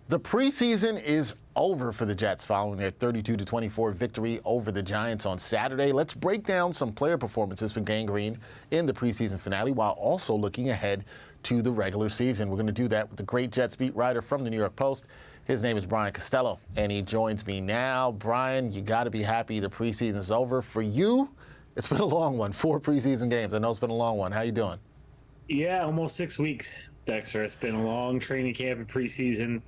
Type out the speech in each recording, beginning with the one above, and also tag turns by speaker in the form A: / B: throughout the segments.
A: The preseason is over for the Jets following their 32-24 victory over the Giants on Saturday. Let's break down some player performances for Gang Green in the preseason finale while also looking ahead to the regular season. We're going to do that with the great Jets beat writer from the New York Post. His name is Brian Costello, and he joins me now. Brian, you got to be happy the preseason is over. For you, it's been a long one, 4 preseason games. I know it's been a long one. How you doing?
B: Yeah, almost 6 weeks, Dexter. It's been a long training camp and preseason.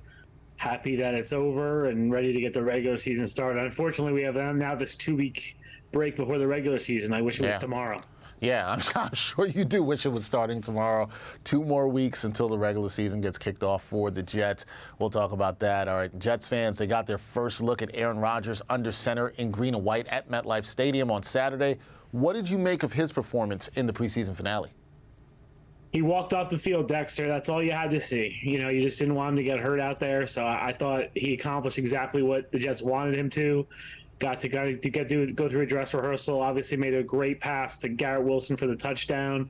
B: Happy that it's over and ready to get the regular season started. Unfortunately, we have now this 2-week break before the regular season. I wish it was tomorrow.
A: Yeah, I'm sure you do wish it was starting tomorrow. 2 more weeks until the regular season gets kicked off for the Jets. We'll talk about that. All right, Jets fans, they got their first look at Aaron Rodgers under center in green and white at MetLife Stadium on Saturday. What did you make of his performance in the preseason finale?
B: He walked off the field, Dexter. That's all you had to see. You know, you just didn't want him to get hurt out there. So I thought he accomplished exactly what the Jets wanted him to. Got to go through a dress rehearsal. Obviously made a great pass to Garrett Wilson for the touchdown.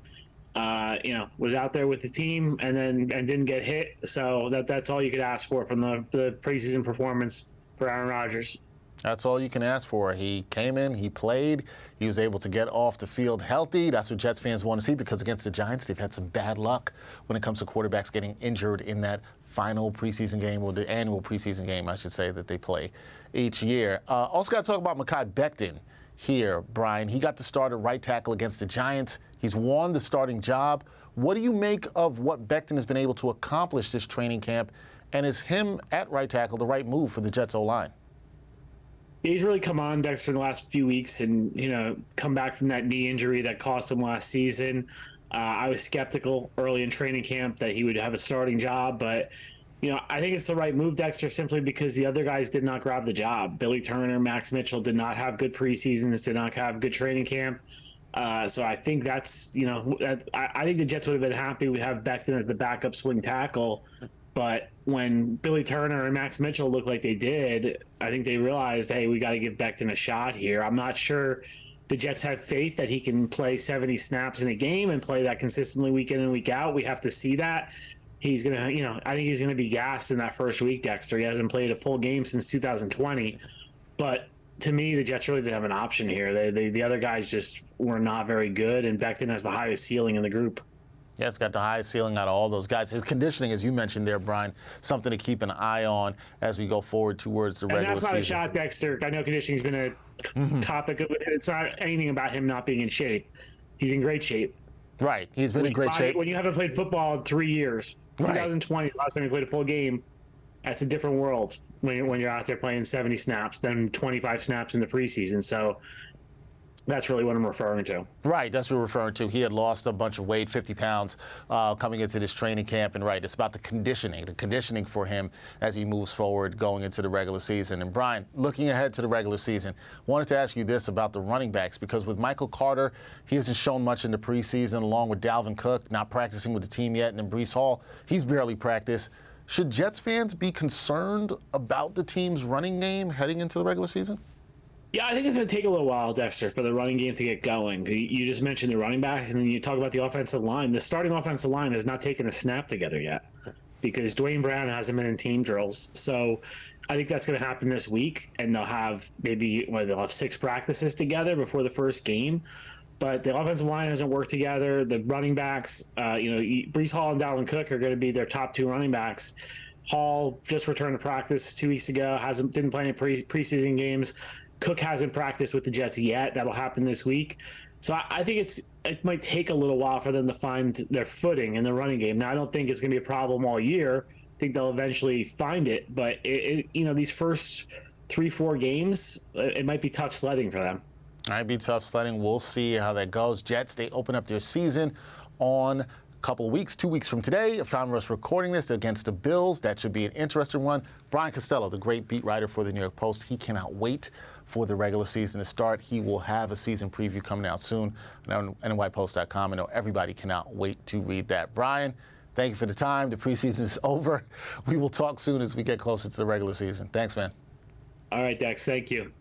B: Was out there with the team and didn't get hit. So that's all you could ask for from the preseason performance for Aaron Rodgers.
A: That's all you can ask for. He came in, he played, he was able to get off the field healthy. That's what Jets fans want to see because against the Giants, they've had some bad luck when it comes to quarterbacks getting injured in that final preseason game, or the annual preseason game, I should say, that they play each year. Also got to talk about Mekhi Becton here, Brian. He got the start at right tackle against the Giants. He's won the starting job. What do you make of what Becton has been able to accomplish this training camp? And is him at right tackle the right move for the Jets O-line?
B: He's really come on, Dexter, in the last few weeks and, come back from that knee injury that cost him last season. I was skeptical early in training camp that he would have a starting job, but, I think it's the right move, Dexter, simply because the other guys did not grab the job. Billy Turner, Max Mitchell did not have good preseasons, did not have good training camp. So I think that's, I think the Jets would have been happy we have Becton as the backup swing tackle. But when Billy Turner and Max Mitchell looked like they did, I think they realized, hey, we got to give Becton a shot here. I'm not sure the Jets have faith that he can play 70 snaps in a game and play that consistently week in and week out. We have to see that. He's going to, I think he's going to be gassed in that first week, Dexter. He hasn't played a full game since 2020. But to me, the Jets really didn't have an option here. The other guys just were not very good, and Becton has the highest ceiling in the group.
A: Yeah, it's got the highest ceiling out of all those guys. His conditioning, as you mentioned there, Brian, something to keep an eye on as we go forward towards the regular season.
B: And that's not a shot, Dexter. I know conditioning's been a topic of it. It's not anything about him not being in shape. He's in great shape.
A: Right. He's been in great shape.
B: When you haven't played football in 3 years, 2020, last time you played a full game, that's a different world when you're out there playing 70 snaps than 25 snaps in the preseason. So that's really what I'm referring to.
A: Right, that's what we're referring to. He had lost a bunch of weight, 50 pounds, coming into this training camp. And right, it's about the conditioning for him as he moves forward going into the regular season. And Brian, looking ahead to the regular season, wanted to ask you this about the running backs, because with Michael Carter, he hasn't shown much in the preseason, along with Dalvin Cook, not practicing with the team yet, and then Breece Hall, he's barely practiced. Should Jets fans be concerned about the team's running game heading into the regular season?
B: Yeah, I think it's going to take a little while, Dexter, for the running game to get going. You just mentioned the running backs, and then you talk about the offensive line. The starting offensive line has not taken a snap together yet because Dwayne Brown hasn't been in team drills. So I think that's going to happen this week, and they'll have they'll have 6 practices together before the first game. But the offensive line hasn't worked together. The running backs, Breece Hall and Dalvin Cook are going to be their top 2 running backs. Hall just returned to practice 2 weeks ago, didn't play any preseason games. Cook hasn't practiced with the Jets yet. That'll happen this week. So I think it might take a little while for them to find their footing in the running game. Now, I don't think it's going to be a problem all year. I think they'll eventually find it. But, these first 3-4 games, it might be tough sledding for them.
A: It might be tough sledding. We'll see how that goes. Jets, they open up their season on couple of weeks, 2 weeks from today. If I'm recording this against the Bills, that should be an interesting one. Brian Costello, the great beat writer for the New York Post, he cannot wait for the regular season to start. He will have a season preview coming out soon on nypost.com. I know everybody cannot wait to read that. Brian, thank you for the time. The preseason is over. We will talk soon as we get closer to the regular season. Thanks, man.
B: All right, Dex. Thank you.